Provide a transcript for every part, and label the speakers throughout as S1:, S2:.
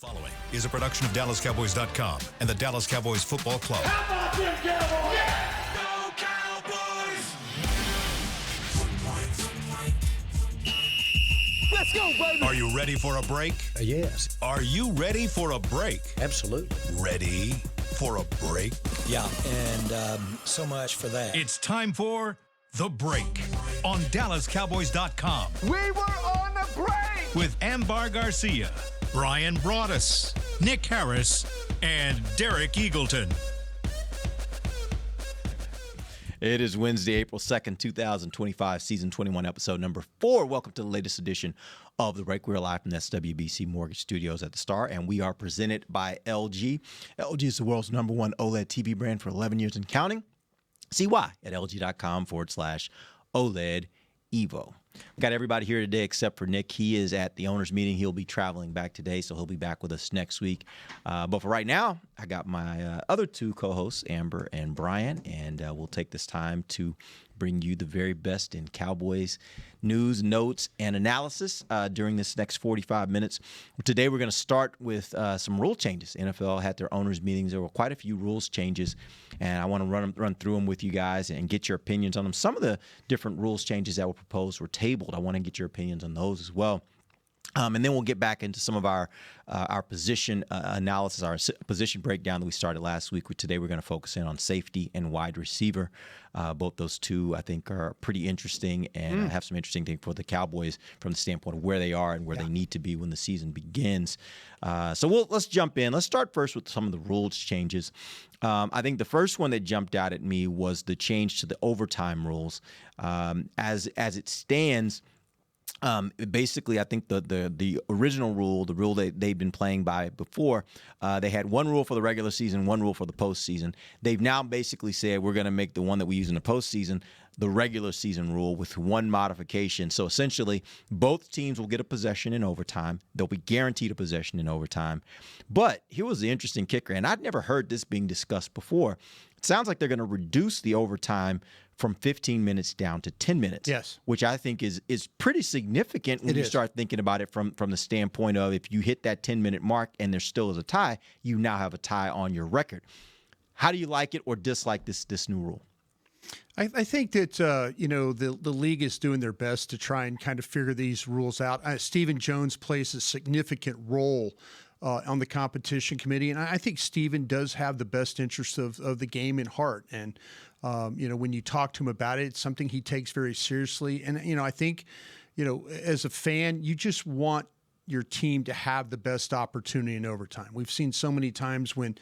S1: Following is a production of DallasCowboys.com and the Dallas Cowboys Football Club.
S2: How about them Cowboys?
S1: Yeah.
S2: Go Cowboys!
S3: Let's go, baby!
S1: Are you ready for a break?
S3: Yes.
S1: Are you ready for a break?
S3: Absolutely.
S1: Ready for a break?
S3: Yeah, and so much for that.
S1: It's time for The Break on DallasCowboys.com.
S2: We were on the break!
S1: With Ambar Garcia, Bryan Broaddus, Nick Harris, and Derek Eagleton.
S4: It is Wednesday, April 2nd, 2025, season 21, episode number 4. Welcome to the latest edition of The Break. We're live from the SWBC Mortgage Studios at the Star, and we are presented by LG. LG is the world's #1 OLED TV brand for 11 years and counting. See why at lg.com/OLED Evo. We've got everybody here today except for Nick. He is at the owners meeting. He'll be traveling back today, so he'll be back with us next week. But for right now, I got my other two co-hosts, Amber and Bryan, and we'll take this time to bring you the very best in Cowboys news, notes, and analysis during this next 45 minutes. Today, we're going to start with some rule changes. NFL had their owners meetings. There were quite a few rules changes, and I want to run through them with you guys and get your opinions on them. Some of the different rules changes that were proposed were tabled. I want to get your opinions on those as well. And then we'll get back into some of our position analysis, our position breakdown that we started last week. Today we're going to focus in on safety and wide receiver. Both those two, I think, are pretty interesting and have some interesting things for the Cowboys from the standpoint of where they are and where they need to be when the season begins. So let's jump in. Let's start first with some of the rules changes. I think the first one that jumped out at me was the change to the overtime rules. As it stands, basically, I think the original rule, the rule that they've been playing by before, they had one rule for the regular season, one rule for the postseason. They've now basically said we're going to make the one that we use in the postseason the regular season rule with one modification. So essentially, both teams will get a possession in overtime. They'll be guaranteed a possession in overtime. But here was the interesting kicker, and I'd never heard this being discussed before. It sounds like they're going to reduce the overtime from 15 minutes down to 10 minutes.
S5: Yes.
S4: Which I think is pretty significant when you start thinking about it from the standpoint of if you hit that 10-minute mark and there still is a tie, you now have a tie on your record. How do you like it or dislike this new rule?
S5: I think that, the league is doing their best to try and kind of figure these rules out. Stephen Jones plays a significant role on the competition committee, and I think Stephen does have the best interest of the game in heart. And, when you talk to him about it, it's something he takes very seriously. And, I think, as a fan, you just want your team to have the best opportunity in overtime. We've seen so many times when,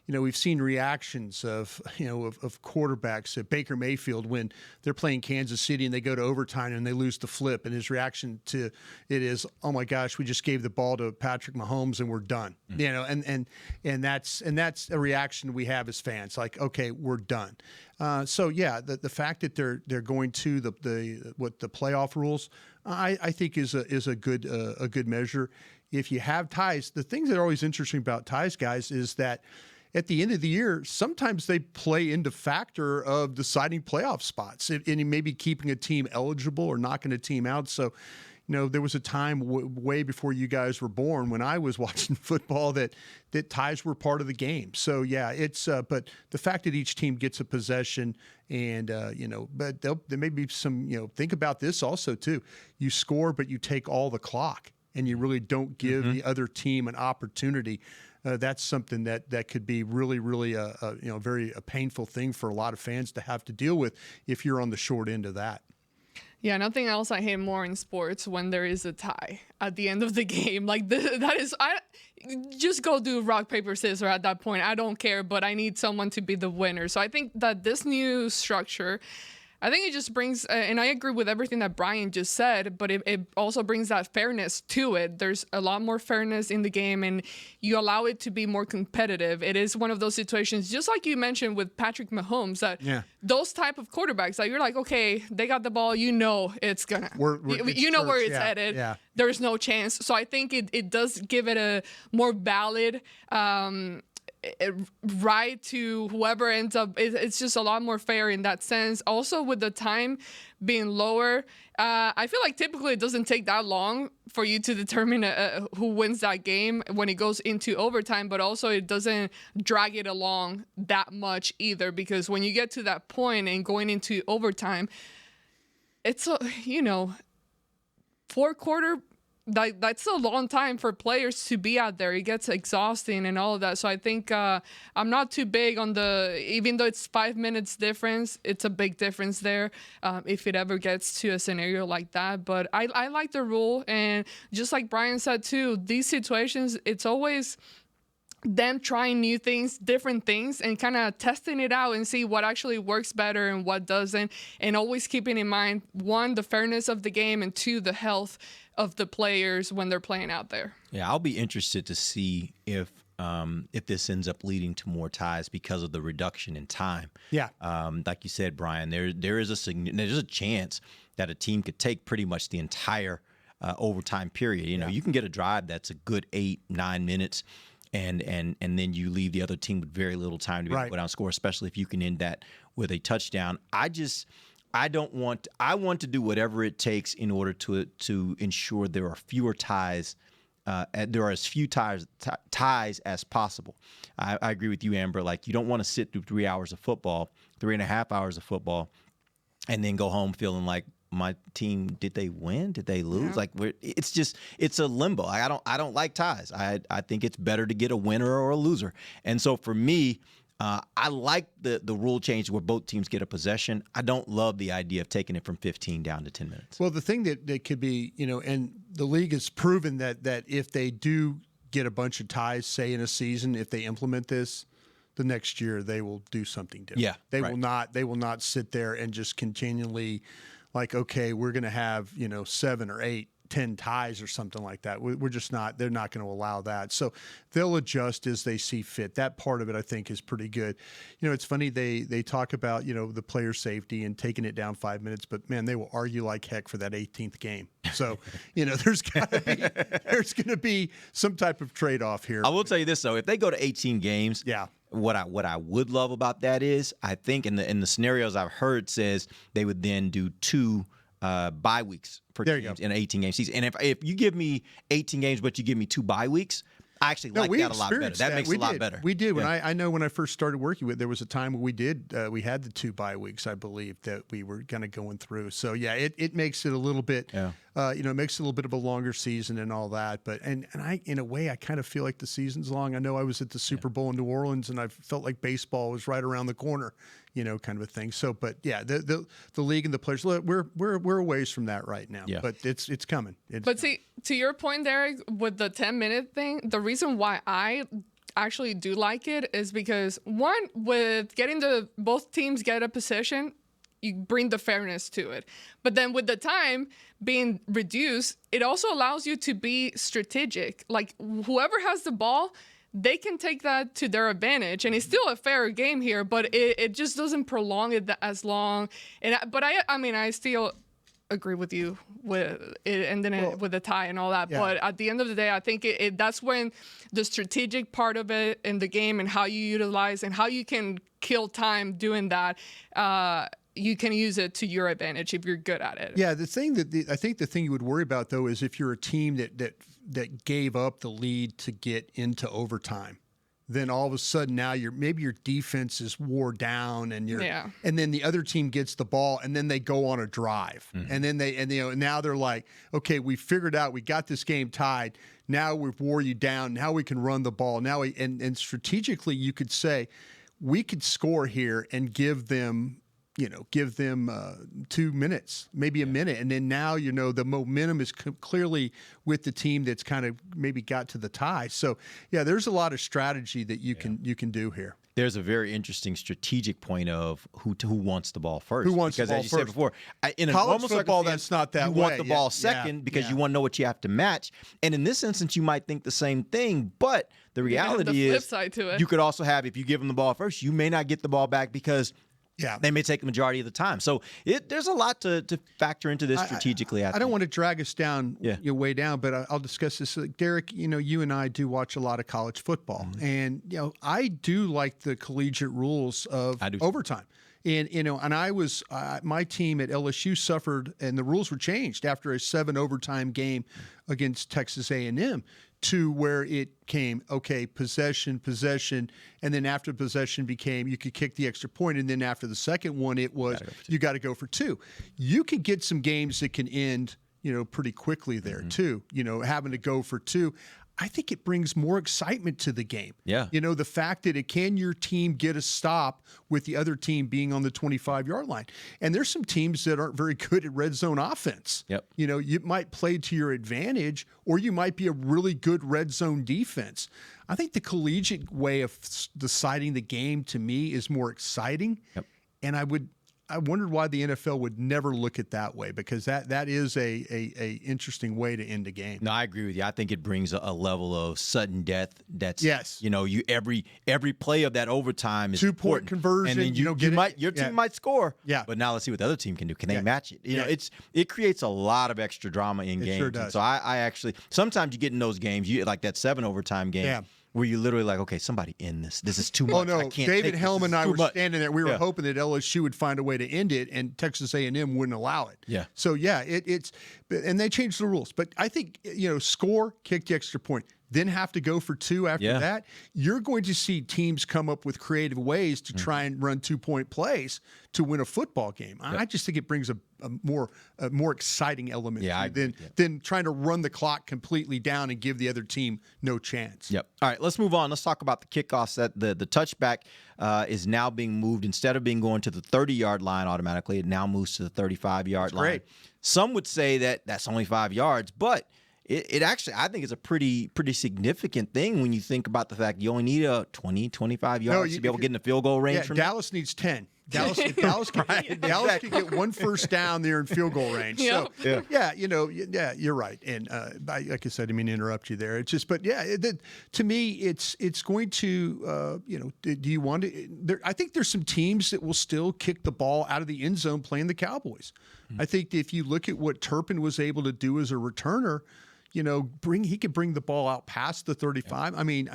S5: we've seen reactions of quarterbacks at Baker Mayfield when they're playing Kansas City and they go to overtime and they lose the flip, and his reaction to it is, "Oh my gosh, we just gave the ball to Patrick Mahomes and we're done." Mm-hmm. And that's a reaction we have as fans, like, okay, we're done. The fact that they're going to the playoff rules, I think is a good measure. If you have ties, the things that are always interesting about ties, guys, is that at the end of the year, sometimes they play into factor of deciding playoff spots and maybe keeping a team eligible or knocking a team out. So, there was a time way before you guys were born when I was watching football that ties were part of the game. So, yeah, it's but the fact that each team gets a possession and, but there may be some, think about this also, too. You score, but you take all the clock and you really don't give the other team an opportunity. That's something that could be really, really a painful thing for a lot of fans to have to deal with if you're on the short end of that.
S6: Yeah, nothing else I hate more in sports when there is a tie at the end of the game. Like I just go do rock, paper, scissors at that point. I don't care, but I need someone to be the winner. So I think that this new structure, I think it just brings, and I agree with everything that Bryan just said, but it also brings that fairness to it. There's a lot more fairness in the game, and you allow it to be more competitive. It is one of those situations, just like you mentioned with Patrick Mahomes, that those type of quarterbacks, that you're like, okay, they got the ball, it's gonna, where it's headed. Yeah. There's no chance. So I think it does give it a more valid right to whoever ends up. It's just a lot more fair in that sense. Also, with the time being lower, I feel like typically it doesn't take that long for you to determine who wins that game when it goes into overtime, but also it doesn't drag it along that much either, because when you get to that point and going into overtime, it's fourth quarter. That's a long time for players to be out there. It gets exhausting and all of that. So I think I'm not too big on even though it's 5 minutes difference, it's a big difference there if it ever gets to a scenario like that. But I like the rule. And just like Bryan said too, these situations, it's always them trying new things, different things, and kind of testing it out and see what actually works better and what doesn't. And always keeping in mind, 1, the fairness of the game, and 2, the health of the players when they're playing out there.
S4: Yeah, I'll be interested to see if this ends up leading to more ties because of the reduction in time.
S5: Yeah.
S4: Like you said, Bryan, there's a chance that a team could take pretty much the entire overtime period. You can get a drive that's a good 8-9 minutes, and then you leave the other team with very little time to be able to go down and score, especially if you can end that with a touchdown. I want to do whatever it takes in order to ensure there are fewer ties. There are as few ties as possible. I agree with you, Amber. Like, you don't want to sit through 3 hours of football, 3.5 hours of football, and then go home feeling like, my team, did they win? Did they lose?
S6: Yeah.
S4: Like, it's a limbo. I don't like ties. I think it's better to get a winner or a loser. And so for me, I like the rule change where both teams get a possession. I don't love the idea of taking it from 15 down to 10 minutes.
S5: Well, the thing that could be, and the league has proven that if they do get a bunch of ties, say in a season, if they implement this, the next year they will do something different.
S4: Yeah,
S5: they will not sit there and just continually like, okay, we're going to have 7 or 8, 10 ties or something like that. We're just not. They're not going to allow that. So they'll adjust as they see fit. That part of it, I think, is pretty good. It's funny they talk about the player safety and taking it down 5 minutes, but man, they will argue like heck for that 18th game. So there's going to be some type of trade off here.
S4: I will tell you this though: if they go to 18 games,
S5: yeah.
S4: What I would love about that is, I think in the scenarios I've heard says they would then do 2 bye weeks for teams in an 18-game season. And if you give me 18 games but you give me 2 bye weeks, I actually like that a lot better. That makes it a lot better.
S5: We did. Yeah. I know when I first started working with it, there was a time when we had the 2 bye weeks, I believe, that we were kind of going through. So yeah, it makes it a little bit, it makes it a little bit of a longer season and all that. But and I, in a way, I kind of feel like the season's long. I know I was at the Super Bowl in New Orleans, and I felt like baseball was right around the corner, kind of a thing. So, but yeah, the league and the players, we're a ways from that right now. Yeah. But it's coming.
S6: See, to your point, Derek, with the 10-minute thing, the reason why I actually do like it is because, one, with getting both teams get a possession, you bring the fairness to it. But then with the time being reduced, it also allows you to be strategic. Like, whoever has the ball, they can take that to their advantage, and it's still a fair game here, but it just doesn't prolong it as long. But I still agree with you with it ending with a tie and all that. Yeah. But at the end of the day, I think that's when the strategic part of it in the game and how you utilize and how you can kill time doing that. You can use it to your advantage if you're good at it.
S5: Yeah, the thing I think the thing you would worry about though is if you're a team that gave up the lead to get into overtime, then all of a sudden now maybe your defense is wore down and and then the other team gets the ball and then they go on a drive. Mm-hmm. And then now they're like, okay, we figured out, we got this game tied. Now we've wore you down. Now we can run the ball. Now and strategically you could say we could score here and give them 2 minutes, maybe a minute. And then now, the momentum is clearly with the team that's kind of maybe got to the tie. So, yeah, there's a lot of strategy that you can do here.
S4: There's a very interesting strategic point of who wants the ball first.
S5: Who wants the ball first? Because as you said before, in college football, that's not that way.
S4: You want the ball second because you want to know what you have to match. And in this instance, you might think the same thing, but the reality is
S6: flip side to it.
S4: You could also have, if you give them the ball first, you may not get the ball back because
S5: Yeah.
S4: they may take the majority of the time. So there's a lot to factor into this strategically.
S5: I don't want to drag us down,
S4: Yeah.
S5: way down, but I'll discuss this. Like, Derek, you and I do watch a lot of college football, and I do like the collegiate rules of
S4: I do.
S5: overtime. And I was my team at LSU suffered, and the rules were changed after a 7 overtime game against Texas A&M to where it came possession, and then after possession became you could kick the extra point, and then after the second one it was you got to go for 2. You can get some games that can end pretty quickly there too. Having to go for 2. I think it brings more excitement to the game.
S4: Yeah.
S5: The fact that can your team get a stop with the other team being on the 25-yard line? And there's some teams that aren't very good at red zone offense.
S4: Yep.
S5: You might play to your advantage, or you might be a really good red zone defense. I think the collegiate way of deciding the game to me is more exciting.
S4: Yep.
S5: And I wondered why the NFL would never look at that way, because that is a interesting way to end a game.
S4: No, I agree with you. I think it brings a level of sudden death. That's
S5: Yes.
S4: You every play of that overtime is
S5: 2-point
S4: important.
S5: conversion,
S4: and then your team might score.
S5: Yeah.
S4: But now let's see what the other team can do. Can they match it?
S5: Yeah.
S4: It creates a lot of extra drama in games.
S5: sure does.
S4: And so I actually sometimes you get in those games, you like that 7 overtime game.
S5: Yeah.
S4: Where you literally like, okay, somebody end this. This is too much.
S5: Oh no,
S4: I can't
S5: David
S4: take this.
S5: Helm
S4: This
S5: and
S4: is
S5: I
S4: too
S5: were
S4: much.
S5: standing there. We were
S4: Yeah.
S5: hoping that LSU would find a way to end it, and Texas A&M wouldn't allow it.
S4: Yeah.
S5: So yeah, and they changed the rules. But I think score, kick the extra point, then have to go for 2 after
S4: Yeah.
S5: that. You're going to see teams come up with creative ways to try and run 2-point plays to win a football game. I just think it brings a more exciting element
S4: Yeah, I agree.
S5: than trying to run the clock completely down and give the other team no chance.
S4: Yep. All right, let's move on. Let's talk about the kickoffs. That the touchback is now being moved. Instead of being going to the 30-yard line automatically, it now moves to the 35-yard line.
S5: great.
S4: Some would say that that's only 5 yards, but it actually, I think it's a pretty significant thing when you think about the fact you only need a 20, 25 yards to be able to get in the field goal range
S5: Yeah,
S4: from there.
S5: Dallas needs 10. Dallas can get one first down there in field goal range.
S6: Yep.
S5: So you're right. And like I said, I didn't mean to interrupt you there. It's just, but yeah, to me, it's going to, do you want to? I think there's some teams that will still kick the ball out of the end zone playing the Cowboys. I think if you look at what Turpin was able to do as a returner. He could bring the ball out past the 35. I mean,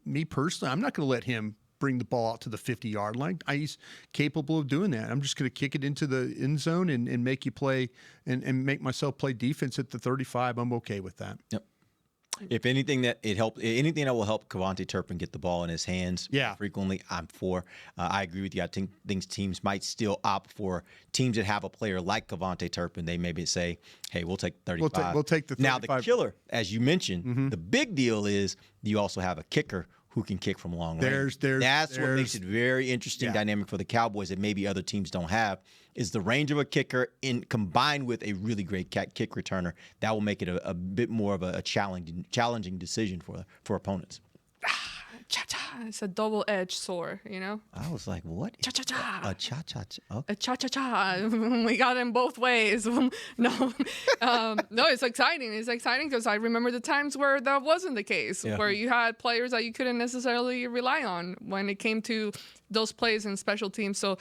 S5: me personally, I'm not going to let him bring the ball out to the 50-yard line. He's capable of doing that. I'm just going to kick it into the end zone and make you play and make myself play defense at the 35. I'm okay with that.
S4: Yep. If anything that anything that will help Kevontae Turpin get the ball in his hands frequently, I'm for. I agree with you. I think teams might still opt for teams that have a player like Kevontae Turpin. They maybe say, hey, we'll take 35.
S5: We'll take the 35.
S4: Now, the killer, as you mentioned, the big deal is you also have a kicker who can kick from long range. That's what makes it very interesting dynamic for the Cowboys that maybe other teams don't have, is the range of a kicker combined with a really great kick returner. That will make it a bit more of a challenging decision for opponents.
S6: Cha-cha. It's a double-edged sword,
S4: I was like, what?
S6: Cha-cha-cha.
S4: A cha-cha-cha. Okay.
S6: A cha-cha-cha. We got them both ways. No, it's exciting. It's exciting because I remember the times where that wasn't the case, where you had players that you couldn't necessarily rely on when it came to those plays and special teams. So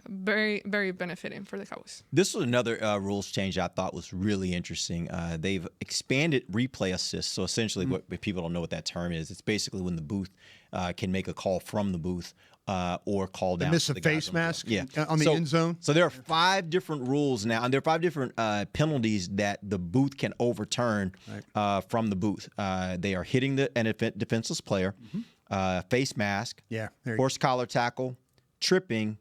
S6: very, very benefiting for the Cowboys.
S4: This was another rules change I thought was really interesting. They've expanded replay assist. So essentially, if people don't know what that term is, it's basically when the booth can make a call from the booth or call down.
S5: Miss
S4: to
S5: a
S4: the guys
S5: face
S4: on
S5: mask
S4: on
S5: the end zone.
S4: So there are 5 different rules now, and there are 5 different penalties that the booth can overturn from the booth. They are hitting an defenseless player, face mask, horse collar tackle, tripping,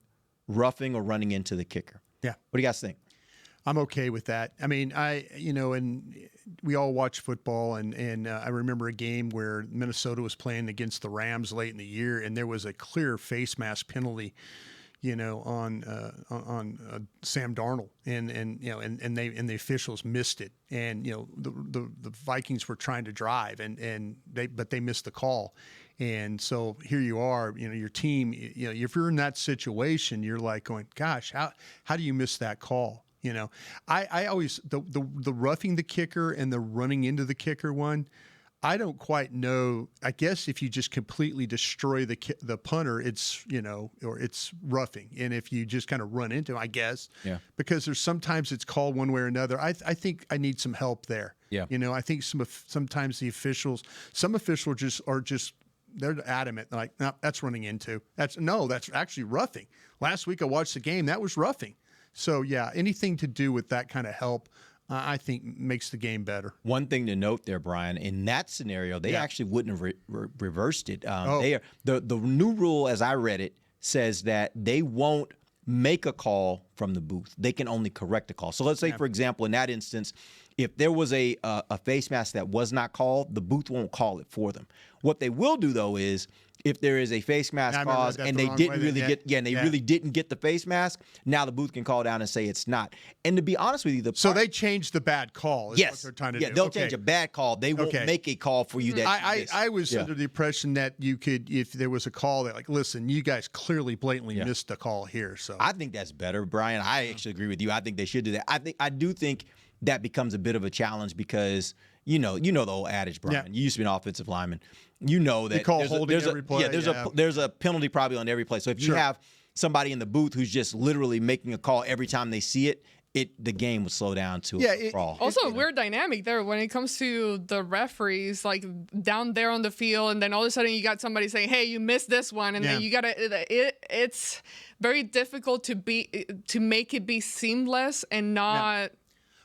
S4: roughing, or running into the kicker.
S5: Yeah.
S4: What do you guys think?
S5: I'm okay with that. I mean, and we all watch football, and I remember a game where Minnesota was playing against the Rams late in the year, and there was a clear face mask penalty, on Sam Darnold, and the officials missed it, and the Vikings were trying to drive, but they missed the call. And so here you are, your team, if you're in that situation, you're like going, gosh, how do you miss that call? I always, the roughing the kicker and the running into the kicker one, I don't quite know. I guess if you just completely destroy the punter, it's or it's roughing, and if you just kind of run into him, I guess, because there's sometimes it's called one way or another. I think I need some help there.
S4: Yeah,
S5: I think sometimes some officials are just they're adamant, like, no, that's running into. That's actually roughing. Last week I watched the game, that was roughing. So yeah, anything to do with that kind of help, I think makes the game better.
S4: One thing to note there, Bryan, in that scenario, they actually wouldn't have reversed it. The new rule, as I read it, says that they won't make a call from the booth. They can only correct a call. So let's say, for example, in that instance, if there was a face mask that was not called, the booth won't call it for them. What they will do, though, is if there is a face mask cause and they didn't really really didn't get the face mask, now the booth can call down and say it's not. And to be honest with you,
S5: so they changed the bad call. Is what they're trying to do.
S4: They'll change a bad call. They won't make a call for you. That
S5: I was under the impression that you could, if there was a call that, like, listen, you guys clearly blatantly missed the call here. So
S4: I think that's better, Bryan. I actually agree with you. I think they should do that. I do think that becomes a bit of a challenge because you know the old adage, Bryan. You used to be an offensive lineman. You know that there's a penalty probably on every play. So if you have somebody in the booth who's just literally making a call every time they see it, the game would slow down to a crawl.
S6: Also, we're dynamic there when it comes to the referees, like down there on the field, and then all of a sudden you got somebody saying, "Hey, you missed this one," and then you gotta. It's very difficult to make it be seamless and not.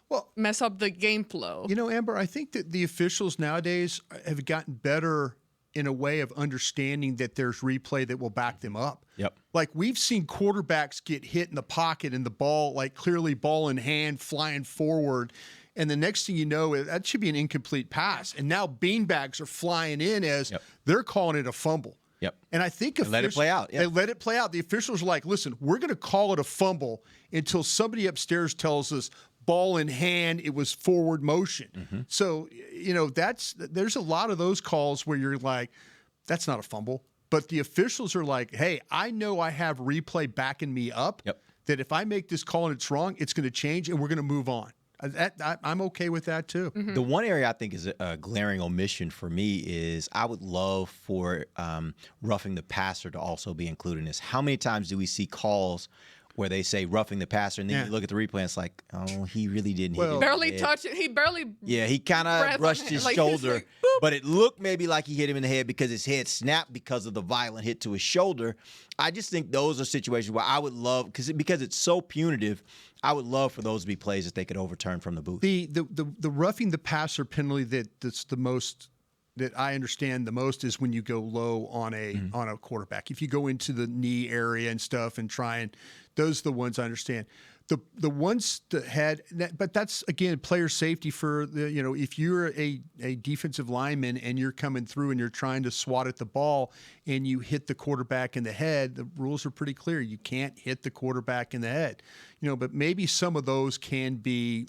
S6: Well, mess up the game flow.
S5: Amber, I think that the officials nowadays have gotten better in a way of understanding that there's replay that will back them up.
S4: Yep.
S5: Like, we've seen quarterbacks get hit in the pocket and the ball, like, clearly ball in hand, flying forward. And the next thing you know, that should be an incomplete pass. And now beanbags are flying in as they're calling it a fumble.
S4: Yep.
S5: And I think
S4: let it play out.
S5: They let it play out. The officials are like, listen, we're going to call it a fumble until somebody upstairs tells us ball in hand, it was forward motion. Mm-hmm. So, there's a lot of those calls where you're like, that's not a fumble. But the officials are like, hey, I know I have replay backing me up, that if I make this call and it's wrong, it's going to change and we're going to move on. I'm okay with that too.
S6: Mm-hmm.
S4: The one area I think is a glaring omission for me is I would love for roughing the passer to also be included in this. How many times do we see calls where they say roughing the passer, and then you look at the replay and it's like, oh, he really didn't hit him.
S6: Barely touched it. He barely.
S4: Yeah, he kind of brushed his shoulder, but it looked maybe like he hit him in the head because his head snapped because of the violent hit to his shoulder. I just think those are situations where I would love, because it's so punitive, I would love for those to be plays that they could overturn from the booth.
S5: The roughing the passer penalty that's the most that I understand the most is when you go low on a quarterback. If you go into the knee area and stuff and try and those are the ones I understand. The ones that had, but that's again player safety for the, if you're a defensive lineman and you're coming through and you're trying to swat at the ball and you hit the quarterback in the head, the rules are pretty clear. You can't hit the quarterback in the head, but maybe some of those can be,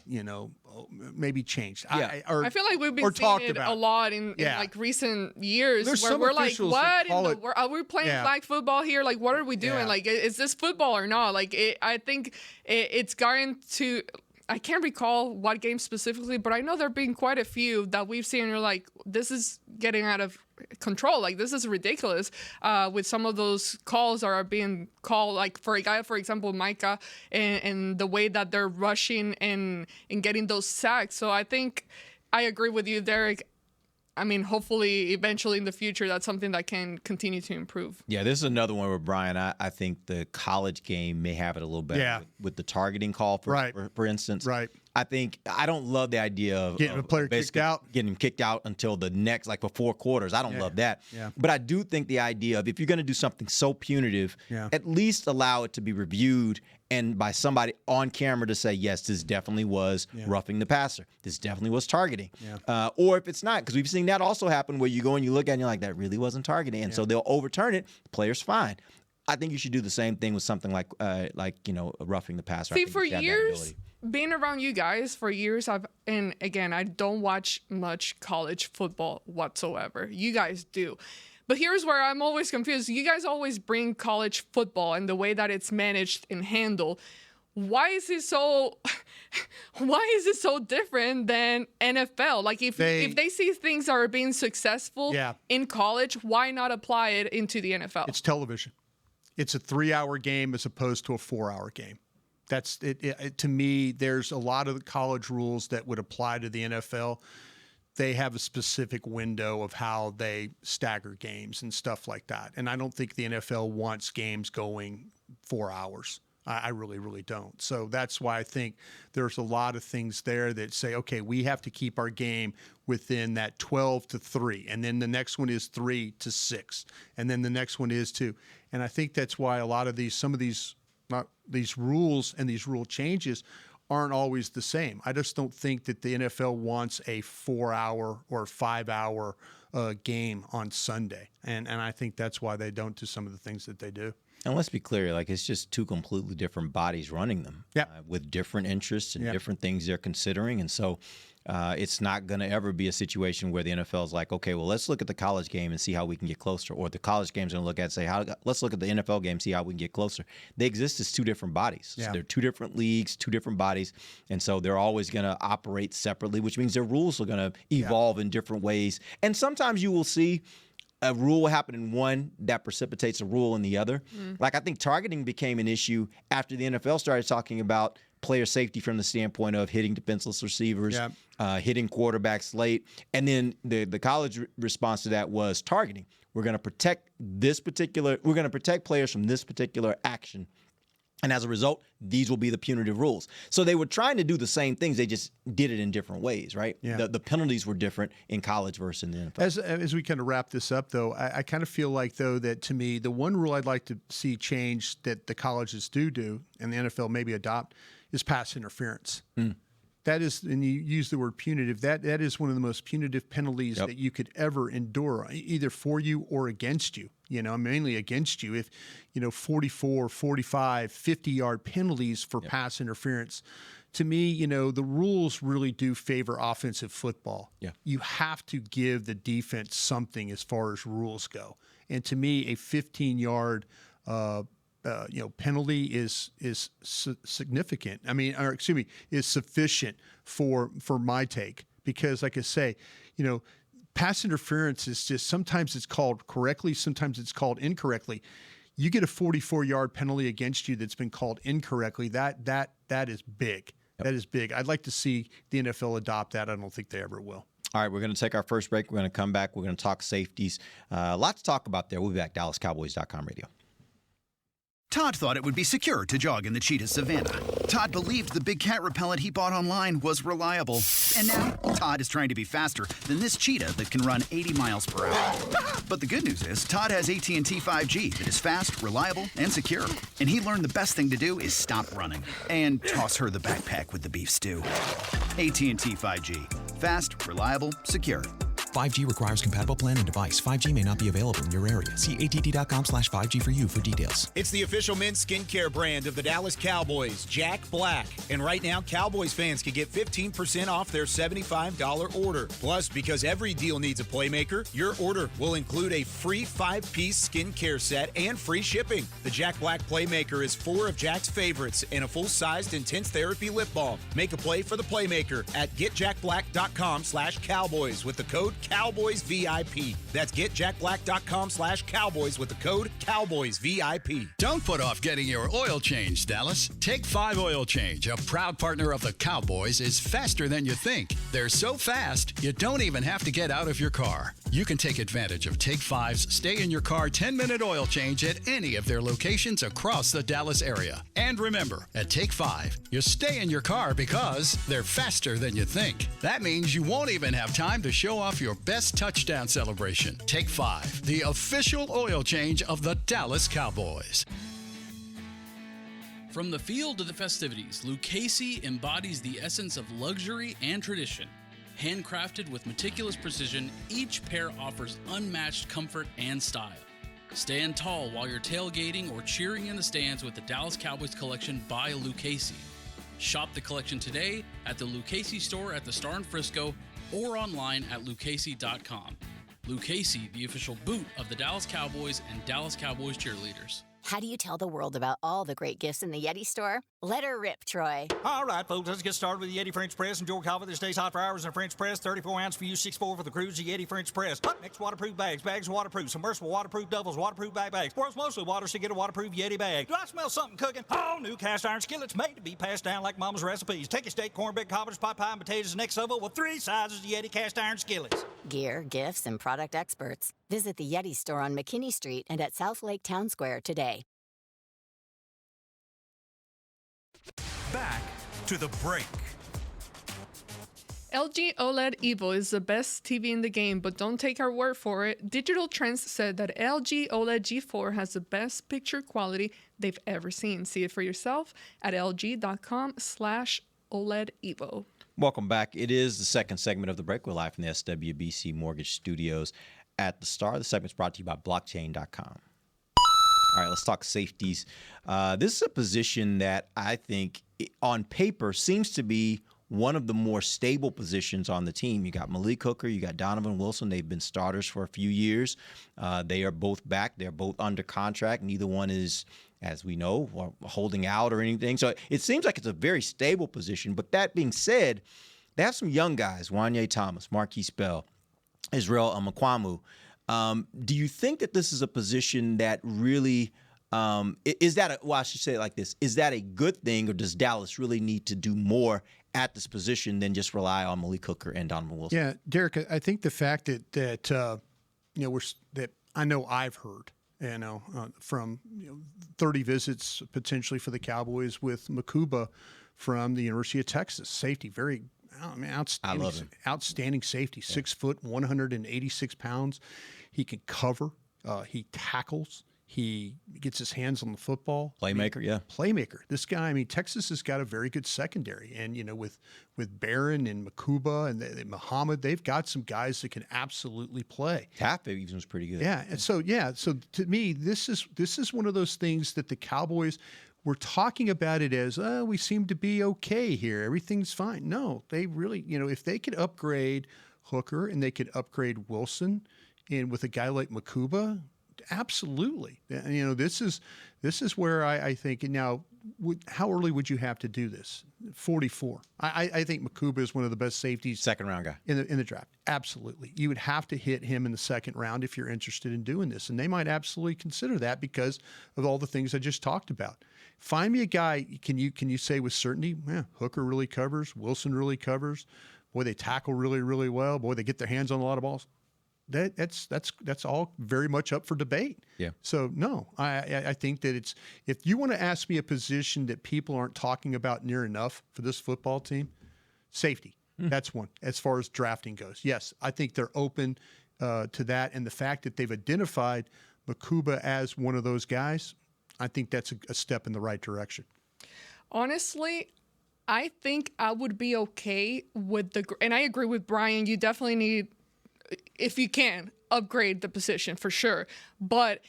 S5: maybe changed.
S4: Yeah.
S6: I feel like we've been seeing it a lot in like recent years.
S5: There's
S6: where we're like, what in the world? Are we playing flag football here? Like, what are we doing? Like, is this football or not? Like, I think it's gotten to. I can't recall what game specifically, but I know there have been quite a few that we've seen. And you're like, this is getting out of control. Like, this is ridiculous. With some of those calls that are being called, like for a guy, for example, Micah, and the way that they're rushing and getting those sacks. So I think I agree with you, Derek. I mean, hopefully, eventually in the future, that's something that can continue to improve.
S4: Yeah, this is another one where, Bryan, I think the college game may have it a little better with the targeting call, for instance.
S5: Right.
S4: I don't love the idea of
S5: getting a player kicked out.
S4: Getting him kicked out until the next, like for 4 quarters. I don't love that.
S5: Yeah.
S4: But I do think the idea of if you're going to do something so punitive, at least allow it to be reviewed and by somebody on camera to say, yes, this definitely was roughing the passer. This definitely was targeting. Or if it's not, because we've seen that also happen where you go and you look at it and you're like, that really wasn't targeting. And so they'll overturn it. The player's fine. I think you should do the same thing with something like roughing the passer.
S6: See, for years, being around you guys for years, and again, I don't watch much college football whatsoever. You guys do. But here's where I'm always confused. You guys always bring college football and the way that it's managed and handled. why is it so different than NFL? Like if they see things are being successful in college, why not apply it into the NFL?
S5: It's television. It's a 3-hour game as opposed to a 4-hour game. That's it. To me, there's a lot of the college rules that would apply to the NFL. They have a specific window of how they stagger games and stuff like that. And I don't think the NFL wants games going 4 hours. I really, really don't. So that's why I think there's a lot of things there that say, okay, we have to keep our game within that 12 to 3. And then the next one is 3 to 6. And then the next one is 2. And I think that's why a lot of some of these rules and these rule changes aren't always the same. I just don't think that the NFL wants a 4-hour or 5-hour game on Sunday. And I think that's why they don't do some of the things that they do.
S4: And let's be clear, like it's just two completely different bodies running them with different interests and different things they're considering. And so it's not going to ever be a situation where the NFL is like, okay, well, let's look at the college game and see how we can get closer. Or the college game's going to look at and say, let's look at the NFL game, see how we can get closer. They exist as two different bodies. So they're two different leagues, two different bodies. And so they're always going to operate separately, which means their rules are going to evolve in different ways. And sometimes you will see a rule happen in one that precipitates a rule in the other. Like I think targeting became an issue after the NFL started talking about player safety from the standpoint of hitting defenseless receivers, hitting quarterbacks late. And then the college response to that was targeting. We're going to protect players from this particular action. And as a result, these will be the punitive rules. So they were trying to do the same things. They just did it in different ways, right? Yeah. The penalties were different in college versus in the NFL.
S5: As we kind of wrap this up, though, I kind of feel like, though, that to me, the one rule I'd like to see change that the colleges do and the NFL maybe adopt is pass interference. That is, and you use the word punitive, that is one of the most punitive penalties that you could ever endure, either for you or against you. Mainly against you. If, 44, 45, 50-yard penalties for pass interference. To me, the rules really do favor offensive football. You have to give the defense something as far as rules go. And to me, a 15-yard penalty is significant. Is sufficient for my take, because, like I say, pass interference is just, sometimes it's called correctly, sometimes it's called incorrectly. You get a 44-yard penalty against you that's been called incorrectly. That is big. That is big. I'd like to see the NFL adopt that. I don't think they ever will.
S4: All right, we're going to take our first break. We're going to come back. We're going to talk safeties. A lot to talk about there. We'll be back. DallasCowboys.com radio.
S7: Todd thought it would be secure to jog in the cheetah savanna. Todd believed the big cat repellent he bought online was reliable. And now, Todd is trying to be faster than this cheetah that can run 80 miles per hour. But the good news is, Todd has AT&T 5G that is fast, reliable, and secure. And he learned the best thing to do is stop running and toss her the backpack with the beef stew. AT&T 5G. Fast, reliable, secure.
S8: 5G requires compatible plan and device. 5G may not be available in your area. See att.com/5G for you for details.
S9: It's the official men's skincare brand of the Dallas Cowboys, Jack Black. And right now, Cowboys fans can get 15% off their $75 order. Plus, because every deal needs a playmaker, your order will include a free 5-piece skincare set and free shipping. The Jack Black Playmaker is 4 of Jack's favorites and a full-sized intense therapy lip balm. Make a play for the playmaker at getjackblack.com/Cowboys with the code CowboysVIP. That's getjackblack.com/Cowboys with the code CowboysVIP.
S10: Don't put off getting your oil changed, Dallas. Take 5 Oil Change, a proud partner of the Cowboys, is faster than you think. They're so fast, you don't even have to get out of your car. You can take advantage of Take 5's stay-in-your-car 10-minute oil change at any of their locations across the Dallas area. And remember, at Take 5, you stay in your car because they're faster than you think. That means you won't even have time to show off your best touchdown celebration. Take 5, the official oil change of the Dallas Cowboys.
S11: From the field to the festivities, Lucchese embodies the essence of luxury and tradition. Handcrafted with meticulous precision, each pair offers unmatched comfort and style. Stand tall while you're tailgating or cheering in the stands with the Dallas Cowboys collection by Lucchese. Shop the collection today at the Lucchese store at the Star in Frisco or online at lucchese.com. Lucchese, the official boot of the Dallas Cowboys and Dallas Cowboys cheerleaders.
S12: How do you tell the world about all the great gifts in the Yeti store? Let her rip, Troy.
S13: All right, folks, let's get started with the Yeti French Press. Enjoy coffee that stays hot for hours in a French press. 34 ounce for you, 6'4" for the cruise. The Yeti French Press. Hot mix waterproof bags. Bags waterproof. Submersible waterproof doubles. Waterproof bags. World's mostly water, so get a waterproof Yeti bag. Do I smell something cooking? Oh, new cast iron skillets made to be passed down like Mama's recipes. Take a steak, cornbread, cobbler's pot pie, and potatoes next oval with 3 sizes of Yeti cast iron skillets.
S12: Gear, gifts, and product experts. Visit the Yeti store on McKinney Street and at South Lake Town Square today.
S1: Back to the break.
S6: LG OLED Evo is the best TV in the game, but don't take our word for it. Digital Trends said that LG OLED G4 has the best picture quality they've ever seen. See it for yourself at lg.com/OLED Evo.
S4: Welcome back. It is the second segment of the break. We're live from the SWBC Mortgage Studios at the Star. The segment's brought to you by blockchain.com. All right, let's talk safeties. This is a position that I think on paper seems to be one of the more stable positions on the team. You got Malik Hooker, you got Donovan Wilson. They've been starters for a few years. They are both back. They're both under contract. Neither one is, as we know, holding out or anything. So it seems like it's a very stable position. But that being said, they have some young guys, Wanye Thomas, Marquise Bell, Israel Amakwamu. Do you think that this is a position that really is that I should say it like this, is that a good thing, or does Dallas really need to do more at this position than just rely on Malik Hooker and Donovan Wilson?
S5: Yeah, Derek, I think the fact that that I know I've heard, from 30 visits potentially for the Cowboys with Makuba from the University of Texas, safety, very outstanding.
S4: I love him.
S5: Outstanding safety, 6 foot, 186 pounds. He can cover. He tackles. He gets his hands on the football.
S4: Playmaker, yeah.
S5: Playmaker. This guy, Texas has got a very good secondary. And, with Barron and Makuba and Muhammad, they've got some guys that can absolutely play.
S4: Tapp even was pretty good.
S5: Yeah. And so to me, this is one of those things that the Cowboys were talking about it as, we seem to be okay here. Everything's fine. No, they really, if they could upgrade Hooker and they could upgrade Wilson and with a guy like Makuba, absolutely. This is where I think now. How early would you have to do this? 44. I think Makuba is one of the best safeties.
S4: Second round guy
S5: in the draft. Absolutely, you would have to hit him in the second round if you're interested in doing this, and they might absolutely consider that because of all the things I just talked about. Find me a guy. Can you say with certainty? Yeah, Hooker really covers. Wilson really covers. Boy, they tackle really, really well. Boy, they get their hands on a lot of balls. That's all very much up for debate.
S4: Yeah.
S5: So no, I think that it's, if you want to ask me a position that people aren't talking about near enough for this football team, safety. That's one as far as drafting goes. Yes, I think they're open to that, and the fact that they've identified Makuba as one of those guys, I think that's a step in the right direction.
S6: Honestly, I think I would be okay with and I agree with Bryan. You definitely need, if you can, upgrade the position for sure. But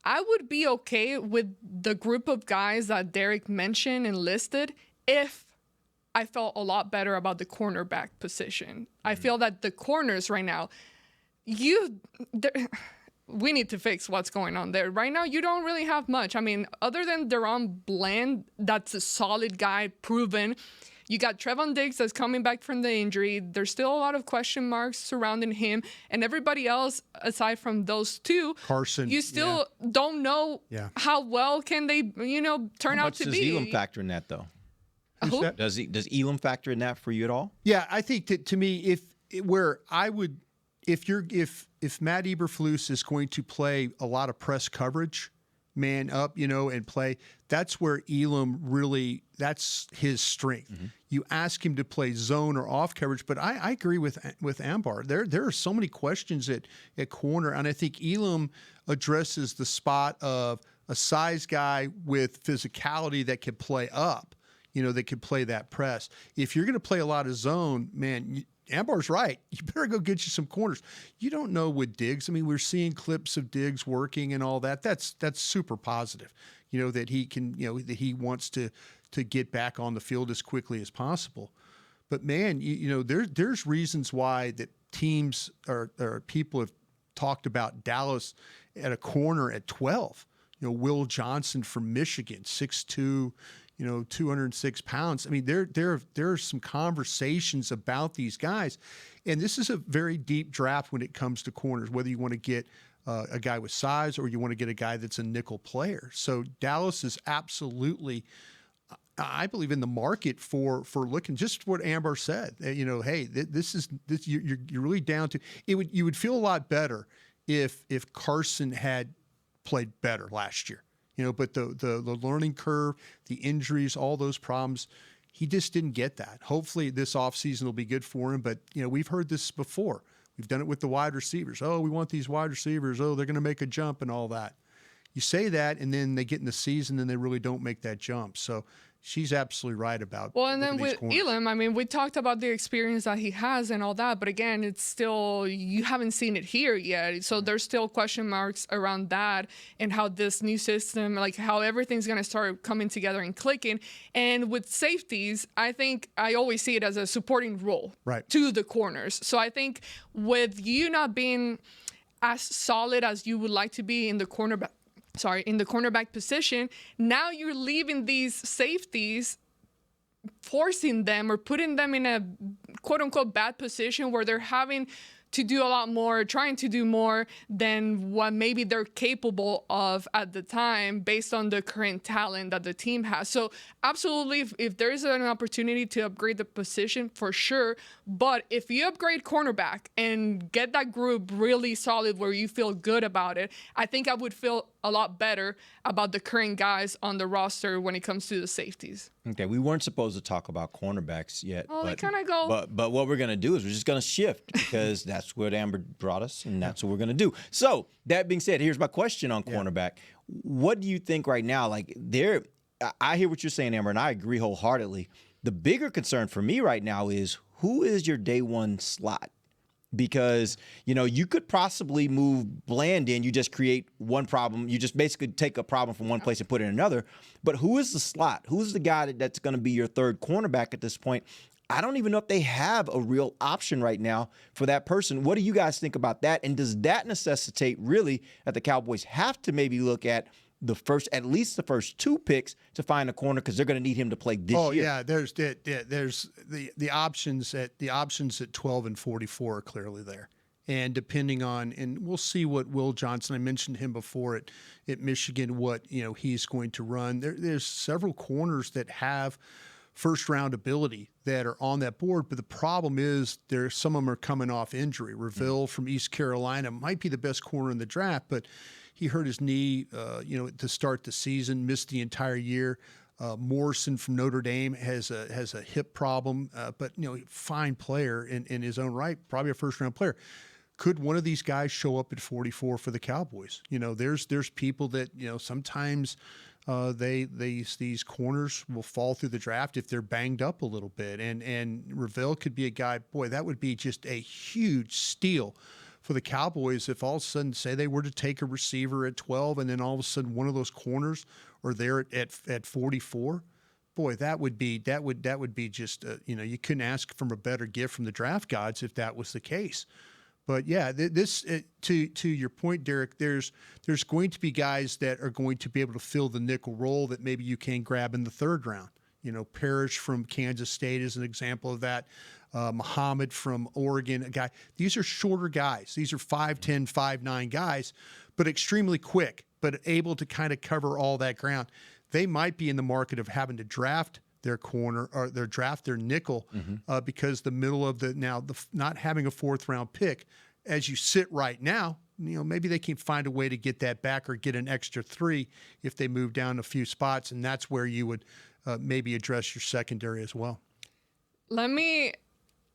S6: I would be okay with the group of guys that Derek mentioned and listed if I felt a lot better about the cornerback position. I feel that the corners right now, we need to fix what's going on there. Right now, you don't really have much. Other than Deron Bland, that's a solid guy, proven. You got Trevon Diggs that's coming back from the injury. There's still a lot of question marks surrounding him. And everybody else, aside from those two,
S5: Carson,
S6: you still don't know how well can they, turn out to be.
S4: Does Elam factor in that, though? Does Elam factor in that for you at all?
S5: Yeah, I think that, to me, if Matt Eberflus is going to play a lot of press coverage, man up, and play, that's where Elam really, that's his strength. Mm-hmm. You ask him to play zone or off coverage, but I agree with Ambar. There are so many questions at corner, and I think Elam addresses the spot of a size guy with physicality that can play up, that can play that press. If you're going to play a lot of zone, man, Ambar's right. You better go get you some corners. You don't know with Diggs. We're seeing clips of Diggs working and all that. That's super positive. That he can, that he wants to get back on the field as quickly as possible. But man, there's reasons why that teams or people have talked about Dallas at a corner at 12. Will Johnson from Michigan, 6'2", 206 pounds. I mean, there are some conversations about these guys, and this is a very deep draft when it comes to corners, whether you want to get a guy with size or you want to get a guy that's a nickel player. So Dallas is absolutely, I believe, in the market for looking, just what Ambar said. Hey, this you're really down to it. You would feel a lot better if Carson had played better last year. But the learning curve, the injuries, all those problems, he just didn't get that. Hopefully this offseason will be good for him. But we've heard this before. We've done it with the wide receivers. Oh, we want these wide receivers. Oh, they're going to make a jump and all that. You say that, and then they get in the season, and they really don't make that jump. So she's absolutely right about.
S6: Well, and then with Elam, I mean, we talked about the experience that he has and all that, but again, it's still, you haven't seen it here yet. So there's still question marks around that and how this new system, like how everything's going to start coming together and clicking. And with safeties, I think I always see it as a supporting role to the corners. So I think with you not being as solid as you would like to be in the cornerback position, now you're leaving these safeties, forcing them or putting them in a quote-unquote bad position where they're having to do a lot more, trying to do more than what maybe they're capable of at the time based on the current talent that the team has. So absolutely, if there is an opportunity to upgrade the position, for sure. But if you upgrade cornerback and get that group really solid where you feel good about it, I think I would feel a lot better about the current guys on the roster when it comes to the safeties.
S4: Okay, we weren't supposed to talk about cornerbacks yet.
S6: Oh, they kind of go.
S4: But what we're going to do is we're just going to shift because that's what Amber brought us, and that's what we're going to do. So that being said, here's my question on cornerback. What do you think right now? I hear what you're saying, Amber, and I agree wholeheartedly. The bigger concern for me right now is who is your day one slot? Because, you could possibly move Bland in. You just create one problem. You just basically take a problem from one place and put it in another. But who is the slot? Who's the guy that's going to be your third cornerback at this point? I don't even know if they have a real option right now for that person. What do you guys think about that? And does that necessitate really that the Cowboys have to maybe look at at least the first two picks to find a corner because they're going to need him to play this year?
S5: Oh yeah, there's the options at 12 and 44 are clearly there, and depending on, and we'll see what Will Johnson, I mentioned him before at Michigan, what he's going to run. There's several corners that have first round ability that are on that board, but the problem is some of them are coming off injury. Reville from East Carolina might be the best corner in the draft, but he hurt his knee, to start the season, missed the entire year. Morrison from Notre Dame has a hip problem, but fine player in his own right, probably a first-round player. Could one of these guys show up at 44 for the Cowboys? There's people that sometimes these corners will fall through the draft if they're banged up a little bit, and Reville could be a guy. Boy, that would be just a huge steal for the Cowboys if all of a sudden, say they were to take a receiver at 12 and then all of a sudden one of those corners are there at 44. Boy, that would be just you couldn't ask for a better gift from the draft gods if that was the case. But yeah, to your point, Derek, there's going to be guys that are going to be able to fill the nickel role that maybe you can grab in the third round. Parrish from Kansas State is an example of that. Muhammad from Oregon, a guy. These are shorter guys. These are 5'10", 5'9" guys, but extremely quick, but able to kind of cover all that ground. They might be in the market of having to draft their corner or draft their nickel because the middle of the not having a fourth round pick as you sit right now. Maybe they can find a way to get that back or get an extra 3 if they move down a few spots, and that's where you would maybe address your secondary as well.
S6: Let me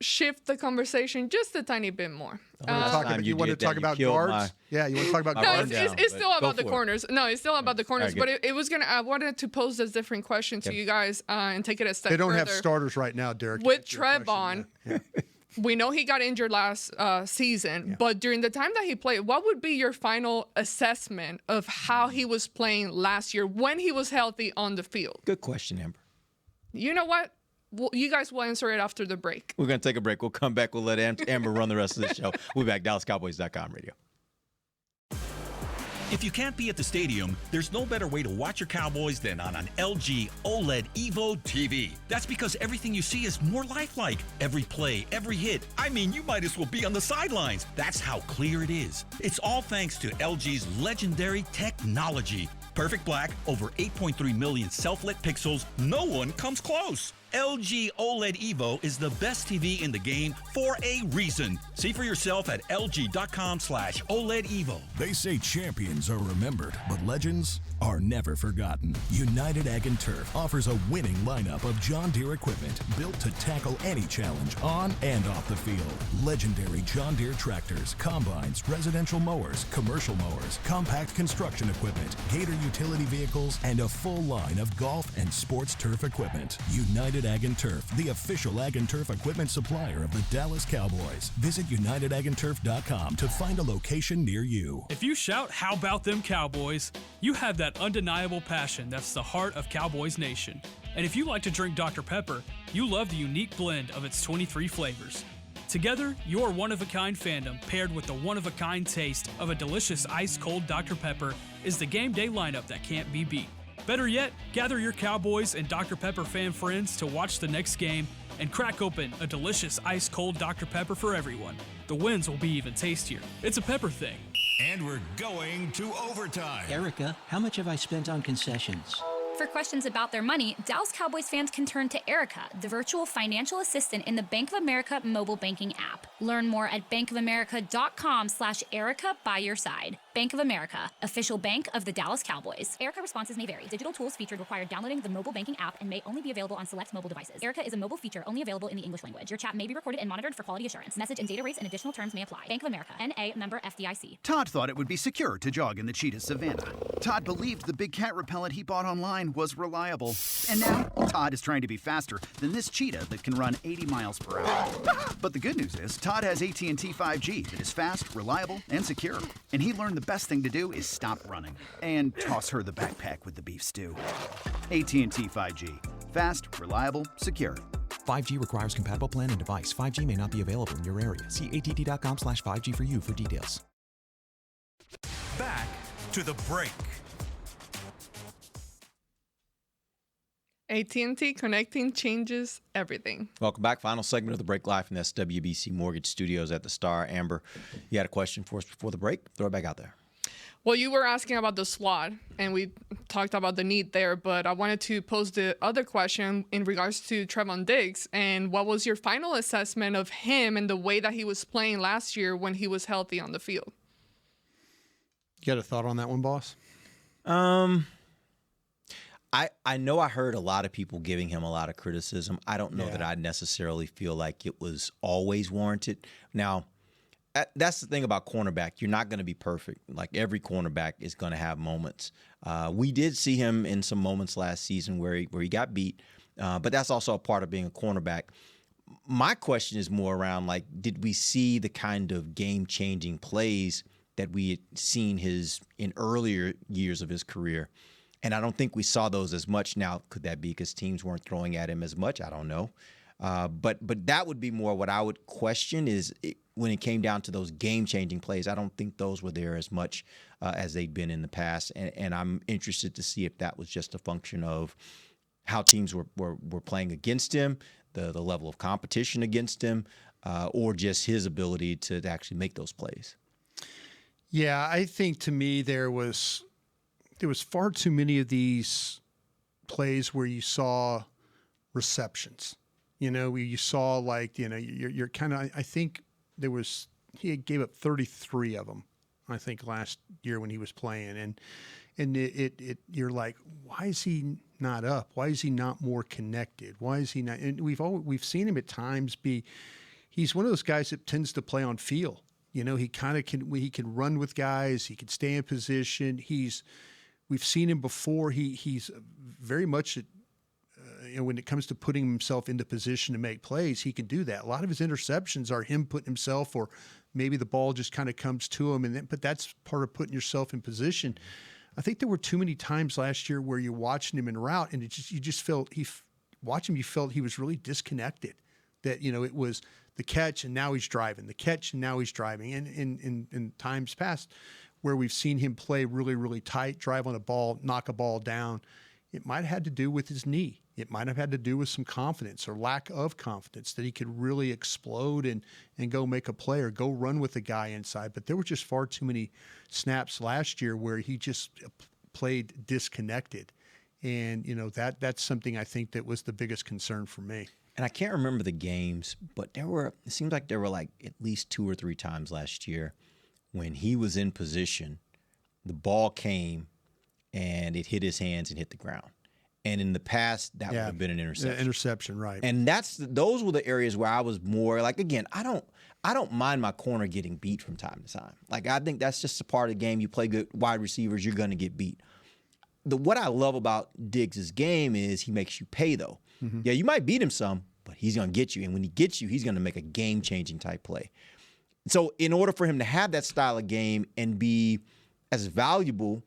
S6: shift the conversation just a tiny bit more.
S5: You want to talk about guards? You want to talk about guards?
S6: It's still about the corners. No, it's still about the corners. But I wanted to pose a different question to you guys and take it a step further.
S5: They don't have starters right now, Derek.
S6: With Trevon, we know he got injured last season, but during the time that he played, what would be your final assessment of how he was playing last year when he was healthy on the field?
S4: Good question, Amber.
S6: You know what? Well, you guys will answer it after the break.
S4: We're going to take a break. We'll come back. We'll let Amber run the rest of the show. We'll be back. DallasCowboys.com radio.
S14: If you can't be at the stadium, there's no better way to watch your Cowboys than on an LG OLED Evo TV. That's because everything you see is more lifelike. Every play, every hit. I mean, you might as well be on the sidelines. That's how clear it is. It's all thanks to LG's legendary technology. Perfect black, over 8.3 million self-lit pixels. No one comes close. LG OLED Evo is the best TV in the game for a reason. See for yourself at lg.com/OLED Evo.
S15: They say champions are remembered, but legends are never forgotten. United Ag and Turf offers a winning lineup of John Deere equipment built to tackle any challenge on and off the field. Legendary John Deere tractors, combines, residential mowers, commercial mowers, compact construction equipment, Gator utility vehicles, and a full line of golf and sports turf equipment. United Ag and Turf, the official Ag and Turf equipment supplier of the Dallas Cowboys. Visit UnitedAgAndTurf.com to find a location near you.
S16: If you shout, "How about them Cowboys?" you have that undeniable passion that's the heart of Cowboys Nation. And if you like to drink Dr. Pepper, you love the unique blend of its 23 flavors. Together, your one-of-a-kind fandom paired with the one-of-a-kind taste of a delicious ice-cold Dr. Pepper is the game day lineup that can't be beat. Better yet, gather your Cowboys and Dr. Pepper fan friends to watch the next game and crack open a delicious ice-cold Dr. Pepper for everyone. The wins will be even tastier. It's a Pepper thing.
S1: And we're going to overtime.
S17: Erica, how much have I spent on concessions?
S18: For questions about their money, Dallas Cowboys fans can turn to Erica, the virtual financial assistant in the Bank of America mobile banking app. Learn more at bankofamerica.com/Erica by your side. Bank of America, official bank of the Dallas Cowboys. Erica responses may vary. Digital tools featured require downloading the mobile banking app and may only be available on select mobile devices. Erica is a mobile feature only available in the English language. Your chat may be recorded and monitored for quality assurance. Message and data rates and additional terms may apply. Bank of America, N.A., member FDIC.
S7: Todd thought it would be secure to jog in the cheetah savanna. Todd believed the big cat repellent he bought online was reliable. And now, Todd is trying to be faster than this cheetah that can run 80 miles per hour. But the good news is, Todd has AT&T 5G that is fast, reliable, and secure. And he learned the best thing to do is stop running and toss her the backpack with the beef stew. AT&T 5G. Fast, reliable, secure.
S8: 5G requires compatible plan and device. 5G may not be available in your area. See att.com/5G for you for details.
S1: Back to the break.
S6: AT&T connecting changes everything.
S4: Welcome back. Final segment of the break live from the SWBC Mortgage Studios at the Star. Amber, you had a question for us before the break? Throw it back out there.
S6: Well, you were asking about the slot, and we talked about the need there, but I wanted to pose the other question in regards to Trevon Diggs. And what was your final assessment of him and the way that he was playing last year when he was healthy on the field?
S5: You got a thought on that one, boss?
S4: I know I heard a lot of people giving him a lot of criticism. I don't know that I necessarily feel like it was always warranted. Now, that's the thing about cornerback. You're not going to be perfect. Like every cornerback is going to have moments. We did see him in some moments last season where he got beat, but that's also a part of being a cornerback. My question is more around, like, did we see the kind of game-changing plays that we had seen in earlier years of his career? And I don't think we saw those as much now. Could that be because teams weren't throwing at him as much? I don't know. But that would be more what I would question is when it came down to those game-changing plays. I don't think those were there as much as they'd been in the past. And I'm interested to see if that was just a function of how teams were playing against him, the level of competition against him, or just his ability to actually make those plays.
S5: Yeah, I think to me there was far too many of these plays where you saw receptions. You know, you saw you're kind of. I think he gave up 33 of them. I think last year when he was playing, and you're like, why is he not up? Why is he not more connected? Why is he not? And we've seen him at times be. He's one of those guys that tends to play on feel. You know, he can run with guys. He can stay in position. We've seen him before. He's very much, when it comes to putting himself into position to make plays, he can do that. A lot of his interceptions are him putting himself, or maybe the ball just kind of comes to him, but that's part of putting yourself in position. I think there were too many times last year where you're watching him en route, and you felt he was really disconnected. That it was the catch and now he's driving, the catch and now he's driving, and in times past where we've seen him play really, really tight, drive on a ball, knock a ball down, it might have had to do with his knee. It might have had to do with some confidence or lack of confidence that he could really explode and go make a play or go run with the guy inside. But there were just far too many snaps last year where he just played disconnected. And, that's something I think that was the biggest concern for me.
S4: And I can't remember the games, but it seems like there were like at least 2 or 3 times last year when he was in position, the ball came and it hit his hands and hit the ground. And in the past, that would have been an interception.
S5: Interception, right.
S4: And those were the areas where I was more like, again, I don't mind my corner getting beat from time to time. Like, I think that's just a part of the game. You play good wide receivers, you're going to get beat. What I love about Diggs' game is he makes you pay, though. Mm-hmm. Yeah, you might beat him some, but he's going to get you. And when he gets you, he's going to make a game-changing type play. So in order for him to have that style of game and be as valuable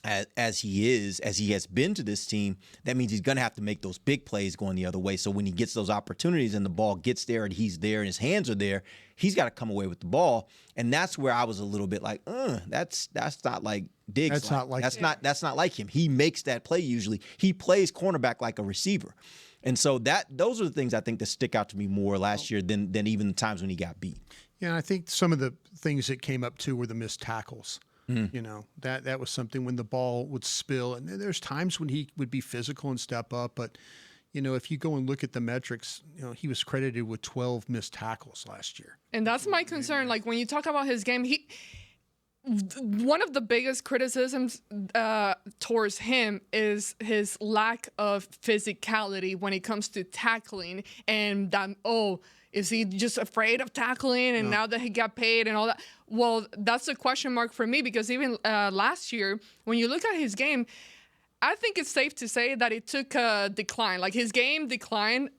S4: as he has been to this team, that means he's going to have to make those big plays going the other way. So when he gets those opportunities and the ball gets there and he's there and his hands are there, he's got to come away with the ball. And that's where I was a little bit like, that's not like Diggs. That's not like him. He makes that play usually. He plays cornerback like a receiver. And so those are the things I think that stick out to me more last year than even the times when he got beat.
S5: Yeah, I think some of the things that came up too were the missed tackles. That was something when the ball would spill. And there's times when he would be physical and step up. But, if you go and look at the metrics, he was credited with 12 missed tackles last year.
S6: And that's my concern. Like, when you talk about his game, one of the biggest criticisms towards him is his lack of physicality when it comes to tackling. And that, is he just afraid of tackling? And now that he got paid and all that? Well, that's a question mark for me, because even last year, when you look at his game, I think it's safe to say that it took a decline. Like, his game declined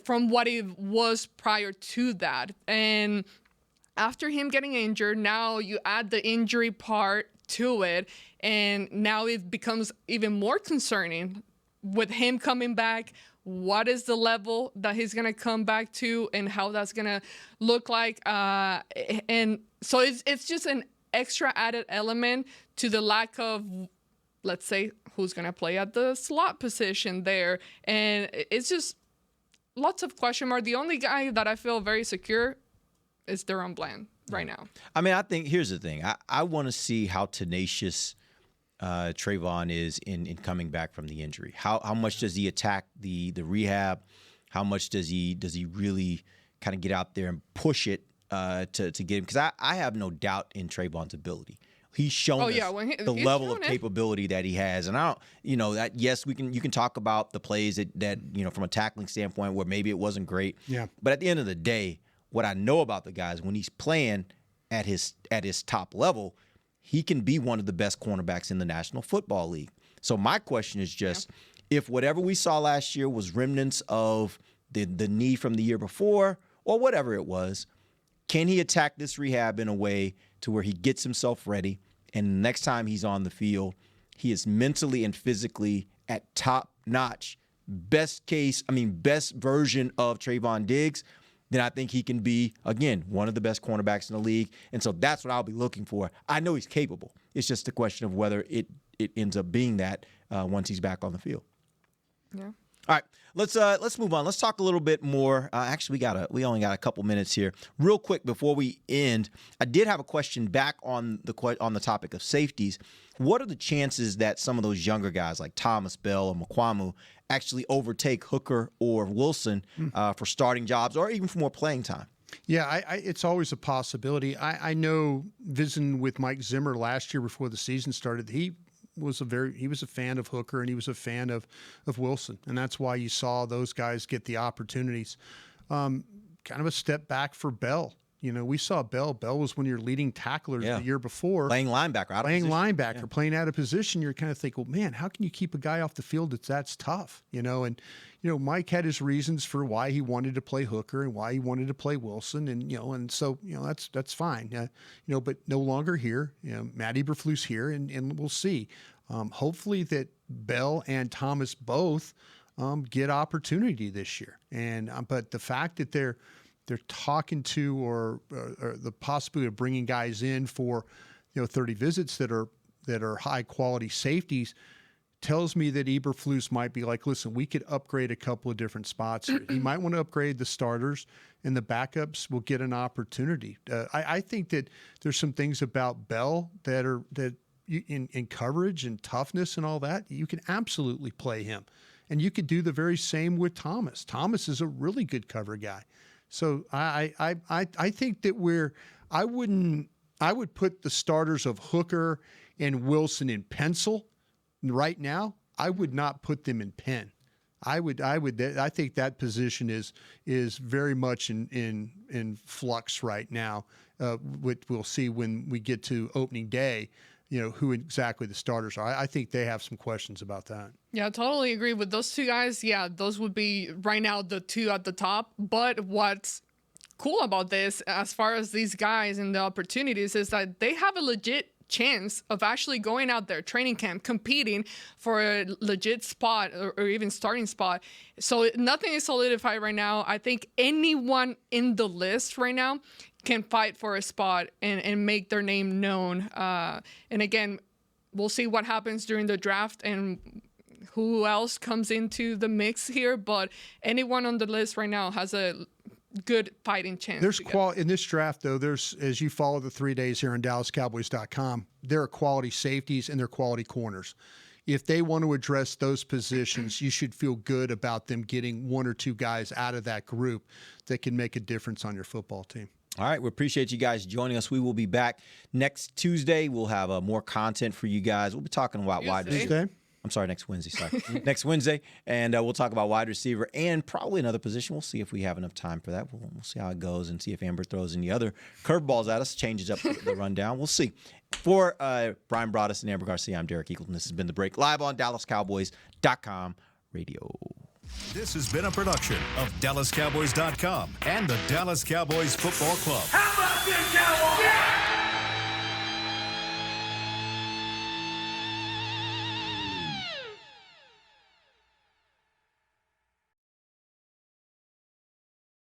S6: from what it was prior to that. And after him getting injured, now you add the injury part to it, and now it becomes even more concerning with him coming back. What is the level that he's going to come back to and how that's going to look like? And so it's just an extra added element to the lack of, let's say, who's going to play at the slot position there. And it's just lots of question mark. The only guy that I feel very secure is Deron Bland right now.
S4: I mean, I think here's the thing. I want to see how tenacious Trayvon is in coming back from the injury. How much does he attack the rehab? How much does he really kind of get out there and push it to get him? Because I have no doubt in Trayvon's ability. He's shown us the level of capability that he has, and I don't, that yes, you can talk about the plays that from a tackling standpoint where maybe it wasn't great.
S5: Yeah.
S4: But at the end of the day, what I know about the guy is when he's playing at his top level, he can be one of the best cornerbacks in the National Football League. So my question is just, if whatever we saw last year was remnants of the knee from the year before or whatever it was, can he attack this rehab in a way to where he gets himself ready, and the next time he's on the field, he is mentally and physically at top notch, best version of Trayvon Diggs? Then I think he can be, again, one of the best cornerbacks in the league. And so that's what I'll be looking for. I know he's capable. It's just a question of whether it ends up being that once he's back on the field.
S6: Yeah.
S4: All right, let's move on. Let's talk a little bit more. Actually, we only got a couple minutes here. Real quick before we end, I did have a question back on the topic of safeties. What are the chances that some of those younger guys like Thomas, Bell, or Mukwamu actually overtake Hooker or Wilson for starting jobs or even for more playing time?
S5: Yeah, it's always a possibility. I know visiting with Mike Zimmer last year before the season started, he was a fan of Hooker and he was a fan of Wilson, and that's why you saw those guys get the opportunities. Kind of a step back for Bell. We saw Bell. Bell was one of your leading tacklers the year before.
S4: Playing linebacker,
S5: playing out of position. You're kind of thinking, well, man, how can you keep a guy off the field that's tough? And Mike had his reasons for why he wanted to play Hooker and why he wanted to play Wilson, and so that's fine. But no longer here. Matt Eberflus's here, and we'll see. Hopefully that Bell and Thomas both get opportunity this year. And but the fact that they're talking to or the possibility of bringing guys in for 30 visits that are high quality safeties, tells me that Eberflus might be like, listen, we could upgrade a couple of different spots here. He might want to upgrade the starters, and the backups will get an opportunity. I think that there's some things about Bell that in coverage and toughness and all that, you can absolutely play him. And you could do the very same with Thomas. Thomas is a really good cover guy. So I think that I would put the starters of Hooker and Wilson in pencil right now. I would not put them in pen. I think that position is very much in flux right now. We'll see when we get to opening day, who exactly the starters are. I think they have some questions about that.
S6: Yeah, I totally agree with those two guys. Yeah, those would be right now the two at the top. But what's cool about this, as far as these guys and the opportunities, is that they have a legit chance of actually going out there, training camp, competing for a legit spot or even starting spot. So nothing is solidified right now. I think anyone in the list right now can fight for a spot and make their name known. And again, we'll see what happens during the draft and who else comes into the mix here. But anyone on the list right now has a good fighting chance.
S5: There's in this draft, though. As you follow the 3 days here on DallasCowboys.com, there are quality safeties and there are quality corners. If they want to address those positions, you should feel good about them getting one or two guys out of that group that can make a difference on your football team.
S4: All right, we appreciate you guys joining us. We will be back next Tuesday. We'll have more content for you guys. We'll be talking about wide receiver. I'm sorry, next Wednesday. Sorry, next Wednesday, and we'll talk about wide receiver and probably another position. We'll see if we have enough time for that. We'll see how it goes and see if Amber throws any other curveballs at us, changes up the rundown. We'll see. For Bryan Broaddus and Amber Garcia, I'm Derek Eagleton. This has been The Break, live on DallasCowboys.com radio.
S15: This has been a production of DallasCowboys.com and the Dallas Cowboys Football Club.
S2: How about this, Cowboys? Yeah!